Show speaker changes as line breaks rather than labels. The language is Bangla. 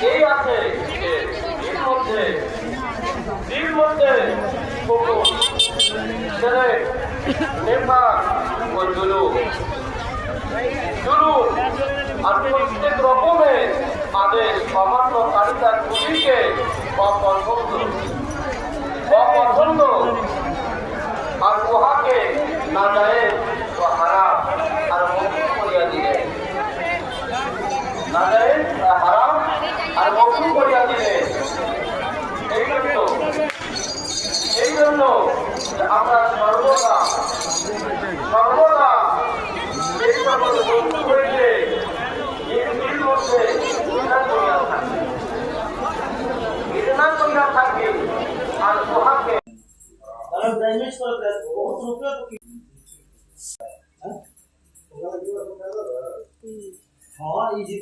এই আছে এর মধ্যে ছেলে নেপাল ও জুলু আর প্রত্যেক রকমের আদেশ অমান্যকারিতার গুলিকে অপছন্দ আর উহাকে না যায় হারাম আর মুক্তি করিয়া দিলে না যায় হারাম আর মুক্তি করিয়া দিলে এই জন্য আমরা সর্বদা এই সকল বস্তু হইলে এর মধ্যে ঘৃণা করিয়া থাকি আর উহাকে हाँ इजी